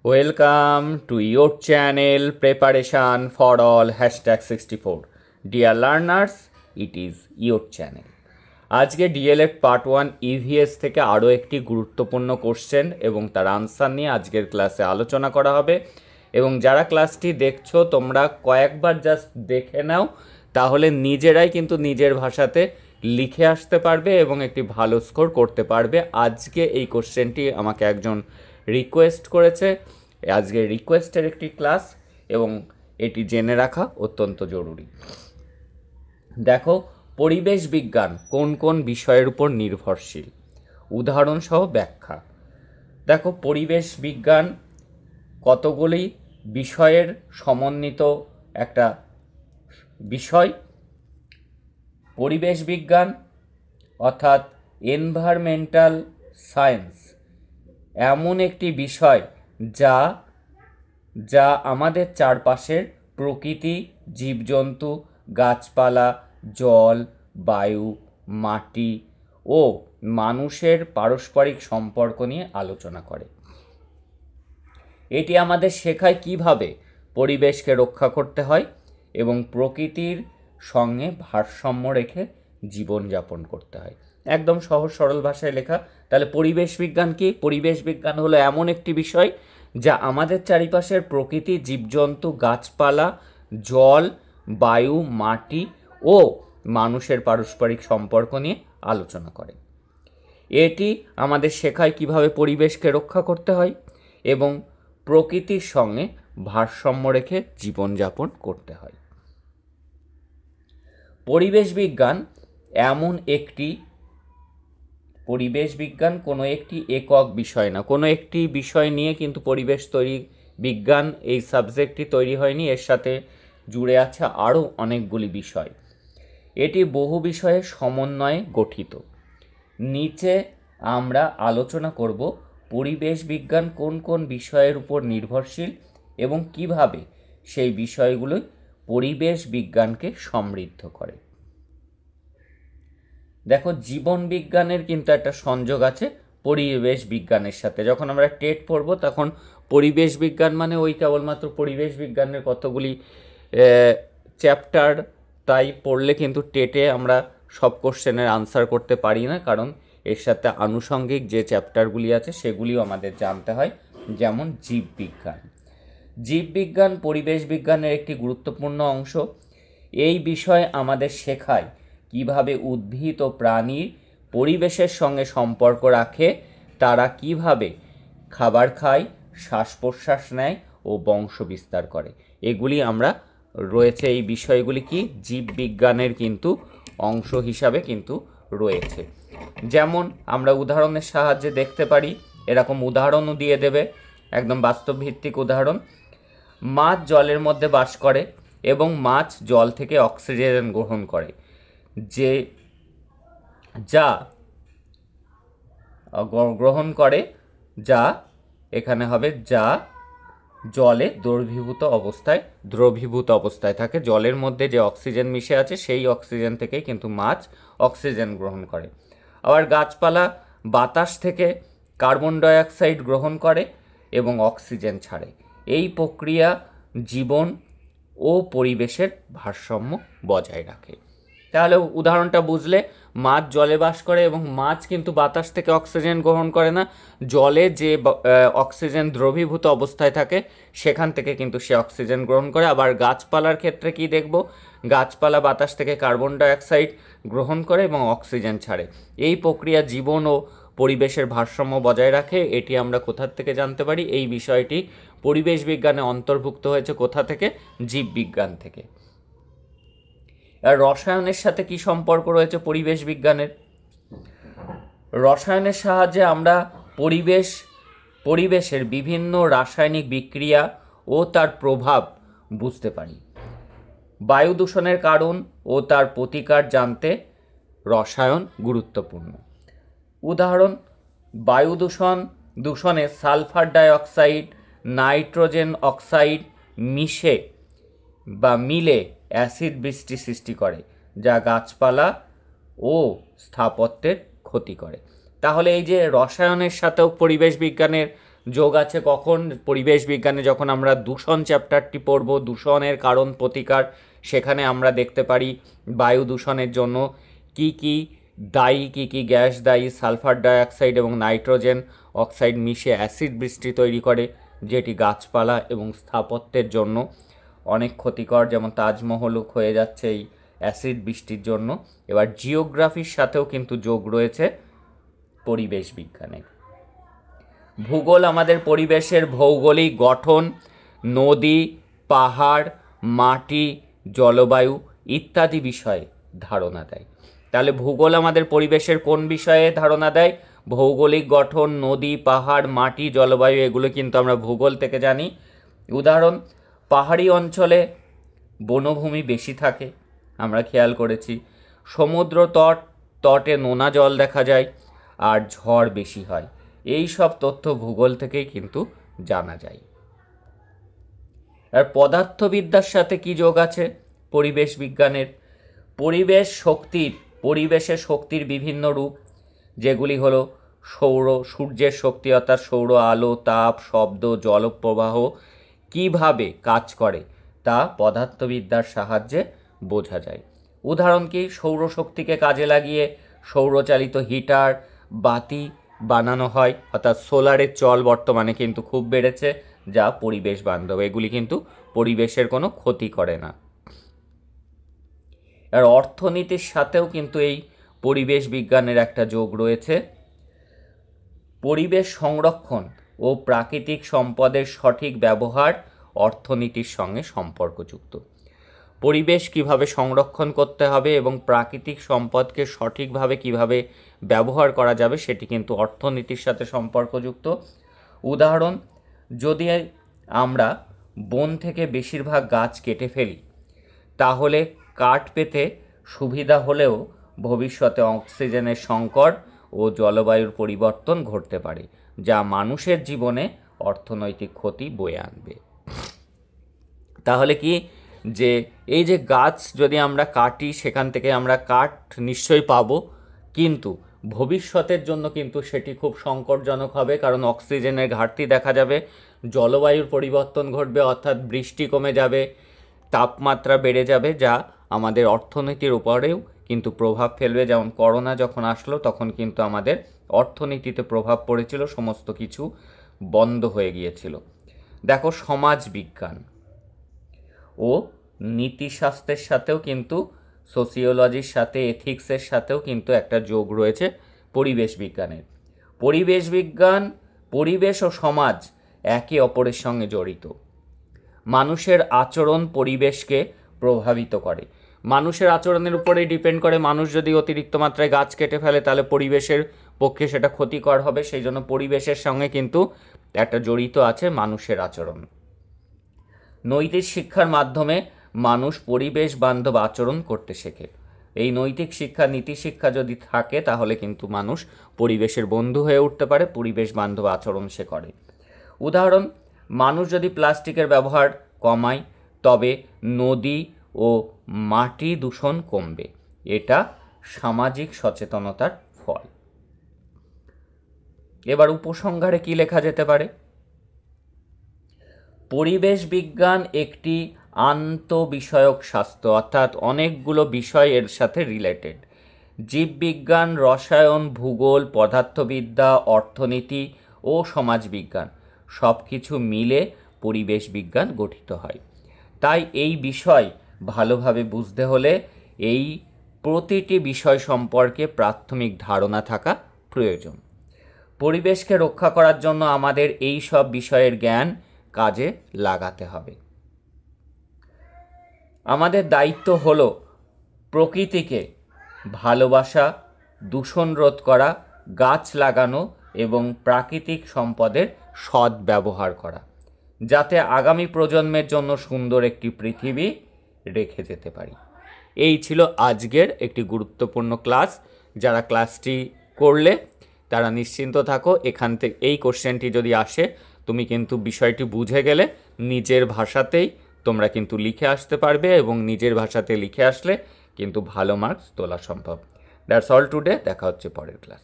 Welcome to your channel Preparation for All #64. Dear learners, it is your channel. আজকে D.El.Ed part 1 EVS থেকে আরও একটি গুরুত্বপূর্ণ question এবং তার আনসার নিয়ে আজকের ক্লাসে আলোচনা করা হবে। এবং যারা ক্লাসটি দেখছো তোমরা কয়েকবার জাস্ট দেখে নাও, তাহলে নিজেরাই কিন্তু নিজের ভাষাতে লিখে আসতে পারবে এবং একটি ভালো স্কোর করতে পারবে। আজকে এই কোশ্চেনটি আমাকে একজন রিকোয়েস্ট করেছে, আজকে রিকোয়েস্টের একটি ক্লাস এবং এটি জেনে রাখা অত্যন্ত জরুরি। দেখো, পরিবেশ বিজ্ঞান কোন কোন বিষয়ের উপর নির্ভরশীল, উদাহরণসহ ব্যাখ্যা। দেখো, পরিবেশ বিজ্ঞান কতগুলি বিষয়ের সমন্বিত একটা বিষয়। পরিবেশ বিজ্ঞান অর্থাৎ এনভায়রনমেন্টাল সায়েন্স এমন একটি বিষয় যা যা আমাদের চারপাশের প্রকৃতি, জীবজন্তু, গাছপালা, জল, বায়ু, মাটি ও মানুষের পারস্পরিক সম্পর্ক নিয়ে আলোচনা করে। এটি আমাদের শেখায় কিভাবে পরিবেশকে রক্ষা করতে হয় এবং প্রকৃতির সঙ্গে ভারসাম্য রেখে জীবনযাপন করতে হয়। একদম সহজ সরল ভাষায় লেখা। তাহলে পরিবেশ বিজ্ঞান কি? পরিবেশ বিজ্ঞান হলো এমন একটি বিষয় যা আমাদের চারিপাশের প্রকৃতি, জীবজন্তু, গাছপালা, জল, বায়ু, মাটি ও মানুষের পারস্পরিক সম্পর্ক নিয়ে আলোচনা করে। এটি আমাদের শেখায় কিভাবে পরিবেশকে রক্ষা করতে হয় এবং প্রকৃতির সঙ্গে ভারসাম্য রেখে জীবনযাপন করতে হয়। পরিবেশ বিজ্ঞান কোনো একটি একক বিষয় না, কোনো একটি বিষয় নিয়ে কিন্তু পরিবেশ তৈরি বিজ্ঞান এই সাবজেক্টটি তৈরি হয়নি, এর সাথে জুড়ে আছে আরও অনেকগুলি বিষয়। এটি বহু বিষয়ের সমন্বয়ে গঠিত। নিচে আমরা আলোচনা করব পরিবেশ বিজ্ঞান কোন কোন বিষয়ের উপর নির্ভরশীল এবং কিভাবে সেই বিষয়গুলো পরিবেশ বিজ্ঞানকে সমৃদ্ধ করে। দেখো, জীবন বিজ্ঞানের কিন্তু একটা সংযোগ আছে পরিবেশ বিজ্ঞানের সাথে। যখন আমরা টেট পড়ব তখন পরিবেশ বিজ্ঞান মানে ওই কেবলমাত্র পরিবেশ বিজ্ঞানের কতগুলি চ্যাপ্টার, তাই পড়লে কিন্তু টেটে আমরা সব কোশ্চেনের আনসার করতে পারি না, কারণ এর সাথে আনুষঙ্গিক যে চ্যাপ্টারগুলি আছে সেগুলিও আমাদের জানতে হয়। যেমন জীববিজ্ঞান। জীববিজ্ঞান পরিবেশ বিজ্ঞানের একটি গুরুত্বপূর্ণ অংশ। এই বিষয় আমাদের শেখায় কিভাবে উদ্ভিদ ও প্রাণীর পরিবেশের সঙ্গে সম্পর্ক রাখে, তারা কিভাবে খাবার খায়, শ্বাস প্রশ্বাস নেয় ও বংশ বিস্তার করে। এগুলি আমরা রয়েছে, এই বিষয়গুলি কি জীববিজ্ঞানের কিন্তু অংশ হিসাবে কিন্তু রয়েছে। যেমন আমরা উদাহরণের সাহায্যে দেখতে পারি, এরকম উদাহরণও দিয়ে দেবে, একদম বাস্তব ভিত্তিক উদাহরণ। মাছ জলের মধ্যে বাস করে এবং মাছ জল থেকে অক্সিজেন গ্রহণ করে, যা এখানে হবে যা জলে দ্রবীভূত অবস্থায় থাকে। জলের মধ্যে যে অক্সিজেন মিশে আছে সেই অক্সিজেন থেকেই কিন্তু মাছ অক্সিজেন গ্রহণ করে। আবার গাছপালা বাতাস থেকে কার্বন ডাইঅক্সাইড গ্রহণ করে এবং অক্সিজেন ছাড়ে। এই প্রক্রিয়া জীবন ও পরিবেশের ভারসাম্য বজায় রাখে। তাহলে উদাহরণটা বুঝলে, মাছ জলে বাস করে এবং মাছ কিন্তু বাতাস থেকে অক্সিজেন গ্রহণ করে না, জলে যে অক্সিজেন দ্রবীভূত অবস্থায় থাকে সেখান থেকে কিন্তু সে অক্সিজেন গ্রহণ করে। আবার গাছপালার ক্ষেত্রে কি দেখব, গাছপালা বাতাস থেকে কার্বন ডাইঅক্সাইড গ্রহণ করে এবং অক্সিজেন ছাড়ে। এই প্রক্রিয়া জীবন ও পরিবেশের ভারসাম্য বজায় রাখে। এটি আমরা কোথা থেকে জানতে পারি? এই বিষয়টি পরিবেশ বিজ্ঞানে অন্তর্ভুক্ত হয়েছে কোথা থেকে? জীববিজ্ঞান থেকে। আর রসায়নের সাথে কি সম্পর্ক রয়েছে পরিবেশ বিজ্ঞানের? রসায়নের সাহায্যে আমরা পরিবেশের বিভিন্ন রাসায়নিক বিক্রিয়া ও তার প্রভাব বুঝতে পারি। বায়ু দূষণের কারণ ও তার প্রতিকার জানতে রসায়ন গুরুত্বপূর্ণ। উদাহরণ, বায়ু দূষণে সালফার ডাইঅক্সাইড, নাইট্রোজেন অক্সাইড মিলে অ্যাসিড বৃষ্টি সৃষ্টি করে, যা গাছপালা ও স্থাপত্যের ক্ষতি করে। তাহলে এই যে রসায়নের সাথেও পরিবেশ বিজ্ঞানের যোগ আছে কখন? পরিবেশ বিজ্ঞানে যখন আমরা দূষণ চ্যাপ্টারটি পড়ব, দূষণের কারণ প্রতিকার, সেখানে আমরা দেখতে পারি বায়ু দূষণের জন্য কি কি দায়ী, কি কি গ্যাস দায়ী, সালফার ডাইঅক্সাইড এবং নাইট্রোজেন অক্সাইড মিশে অ্যাসিড বৃষ্টি তৈরি করে, যেটি গাছপালা এবং স্থাপত্যের জন্য অনেক ক্ষতিকর, যেমন তাজমহল হয়ে যাচ্ছে এই অ্যাসিড বৃষ্টির জন্য। এবার জিওগ্রাফির সাথেও কিন্তু যোগ রয়েছে পরিবেশ বিজ্ঞানে। ভূগোল আমাদের পরিবেশের ভৌগোলিক গঠন, নদী, পাহাড়, মাটি, জলবায়ু ইত্যাদি বিষয়ে ধারণা দেয়। তাহলে ভূগোল আমাদের পরিবেশের কোন বিষয়ে ধারণা দেয়? ভৌগোলিক গঠন, নদী, পাহাড়, মাটি, জলবায়ু, এগুলো কিন্তু আমরা ভূগোল থেকে জানি। উদাহরণ, পাহাড়ি অঞ্চলে বনভূমি বেশি থাকে, আমরা খেয়াল করেছি। সমুদ্র তটে নোনা জল দেখা যায়, আর ঝড় বেশি হয়। এই সব তথ্য ভূগোল থেকেই কিন্তু জানা যায়। আর পদার্থবিদ্যার সাথে কি যোগ আছে পরিবেশ বিজ্ঞানের? পরিবেশের শক্তির বিভিন্ন রূপ, যেগুলি হলো সূর্যের শক্তি অর্থাৎ সৌর আলো, তাপ, শব্দ, জলপ্রবাহ কিভাবে কাজ করে তা পদার্থবিদ্যার সাহায্যে বোঝা যায়। উদাহরণ কি? সৌরশক্তিকে কাজে লাগিয়ে সৌরচালিত হিটার, বাতি বানানো হয়, অর্থাৎ সোলারের চল বর্তমানে কিন্তু খুব বেড়েছে, যা পরিবেশ বান্ধব। এগুলি কিন্তু পরিবেশের কোনো ক্ষতি করে না। আর অর্থনীতির সাথেও কিন্তু এই পরিবেশ বিজ্ঞানের একটা যোগ রয়েছে। পরিবেশ সংরক্ষণ ও প্রাকৃতিক সম্পদের সঠিক ব্যবহার অর্থনীতির সঙ্গে সম্পর্কযুক্ত। পরিবেশ কিভাবে সংরক্ষণ করতে হবে এবং প্রাকৃতিক সম্পদকে সঠিকভাবে কিভাবে ব্যবহার করা যাবে সেটি কিন্তু অর্থনীতির সাথে সম্পর্কযুক্ত। উদাহরণ, যদি আমরা বন থেকে বেশিরভাগ গাছ কেটে ফেলি, তাহলে কাঠ পেতে সুবিধা হলেও ভবিষ্যতে অক্সিজেনের সংকট ও জলবায়ুর পরিবর্তন ঘটতে পারে, যা মানুষের জীবনে অর্থনৈতিক ক্ষতি বয়ে আনবে। তাহলে কি, যে এই যে গাছ যদি আমরা কাটি, সেখান থেকে আমরা কাঠ নিশ্চয়ই পাবো, কিন্তু ভবিষ্যতের জন্য কিন্তু সেটি খুব সংকটজনক হবে, কারণ অক্সিজেনের ঘাটতি দেখা যাবে, জলবায়ুর পরিবর্তন ঘটবে, অর্থাৎ বৃষ্টি কমে যাবে, তাপমাত্রা বেড়ে যাবে, যা আমাদের অর্থনীতির উপরেও কিন্তু প্রভাব ফেলবে। যেমন করোনা যখন আসলো, তখন কিন্তু আমাদের অর্থনীতিতে প্রভাব পড়েছিল, সমস্ত কিছু বন্ধ হয়ে গিয়েছিল। দেখো, সমাজ বিজ্ঞান ও নীতিশাস্ত্রের সাথেও কিন্তু, সোসিওলজির সাথে, এথিক্সের সাথেও কিন্তু একটা যোগ রয়েছে পরিবেশ বিজ্ঞানের। পরিবেশ বিজ্ঞান, পরিবেশ ও সমাজ একে অপরের সঙ্গে জড়িত। মানুষের আচরণ পরিবেশকে প্রভাবিত করে। মানুষের আচরণের উপরেই ডিপেন্ড করে। মানুষ যদি অতিরিক্ত মাত্রায় গাছ কেটে ফেলে, তাহলে পরিবেশের পক্ষে সেটা ক্ষতিকর হবে। সেই জন্য পরিবেশের সঙ্গে কিন্তু একটা জড়িত আছে মানুষের আচরণ। নৈতিক শিক্ষার মাধ্যমে মানুষ পরিবেশ বান্ধব আচরণ করতে শেখে। এই নৈতিক শিক্ষা, নীতি শিক্ষা যদি থাকে, তাহলে কিন্তু মানুষ পরিবেশের বন্ধু হয়ে উঠতে পারে, পরিবেশ বান্ধব আচরণ সে করে। উদাহরণ, মানুষ যদি প্লাস্টিকের ব্যবহার কমায়, তবে নদী ও মাটি দূষণ কমবে। এটা সামাজিক সচেতনতার ফল। এবার উপসংহারে কি লেখা যেতে পারে? পরিবেশ বিজ্ঞান একটি আন্তঃবিষয়ক শাস্ত্র, অর্থাৎ অনেকগুলো বিষয় এর সাথে রিলেটেড। জীববিজ্ঞান, রসায়ন, ভূগোল, পদার্থবিদ্যা, অর্থনীতি ও সমাজবিজ্ঞান সব কিছু মিলে পরিবেশ বিজ্ঞান গঠিত হয়। তাই এই বিষয় ভালোভাবে বুঝতে হলে এই প্রতিটি বিষয় সম্পর্কে প্রাথমিক ধারণা থাকা প্রয়োজন। পরিবেশকে রক্ষা করার জন্য আমাদের এই সব বিষয়ের জ্ঞান কাজে লাগাতে হবে। আমাদের দায়িত্ব হলো প্রকৃতিকে ভালোবাসা, দূষণ রোধ করা, গাছ লাগানো এবং প্রাকৃতিক সম্পদের সৎ ব্যবহার করা, যাতে আগামী প্রজন্মের জন্য সুন্দর একটি পৃথিবী রেখে যেতে পারি। এই ছিল আজকের একটি গুরুত্বপূর্ণ ক্লাস। যারা ক্লাসটি করলে তারা নিশ্চিন্ত থাকো, এখান থেকে এই কোশ্চেনটি যদি আসে, তুমি কিন্তু বিষয়টি বুঝে গেলে নিজের ভাষাতেই তোমরা কিন্তু লিখে আসতে পারবে, এবং নিজের ভাষাতে লিখে আসলে কিন্তু ভালো মার্কস তোলা সম্ভব। That's all today. দেখা হচ্ছে পরের ক্লাস।